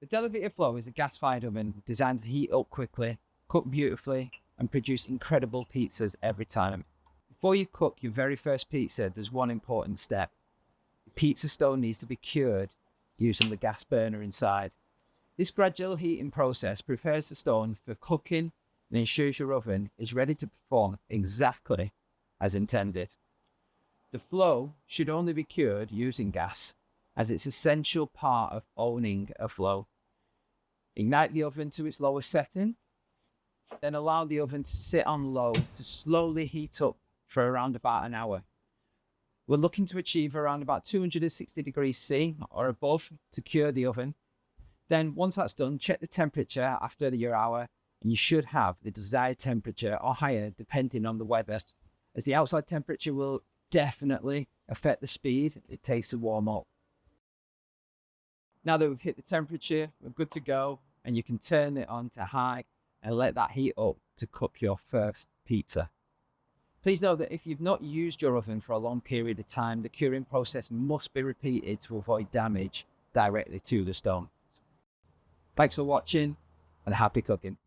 The Delivita Flow is a gas-fired oven designed to heat up quickly, cook beautifully, and produce incredible pizzas every time. Before you cook your very first pizza, there's one important step. The pizza stone needs to be cured using the gas burner inside. This gradual heating process prepares the stone for cooking and ensures your oven is ready to perform exactly as intended. The flow should only be cured using gas, as it's an essential part of owning a flow. Ignite the oven to its lowest setting, then allow the oven to sit on low to slowly heat up for around about an hour. We're looking to achieve around about 260 degrees C or above to cure the oven. Then once that's done, check the temperature after your hour, and you should have the desired temperature or higher depending on the weather, as the outside temperature will definitely affect the speed it takes to warm up. Now that we've hit the temperature, we're good to go, and you can turn it on to high and let that heat up to cook your first pizza. Please note that if you've not used your oven for a long period of time, the curing process must be repeated to avoid damage directly to the stone. Thanks for watching, and happy cooking.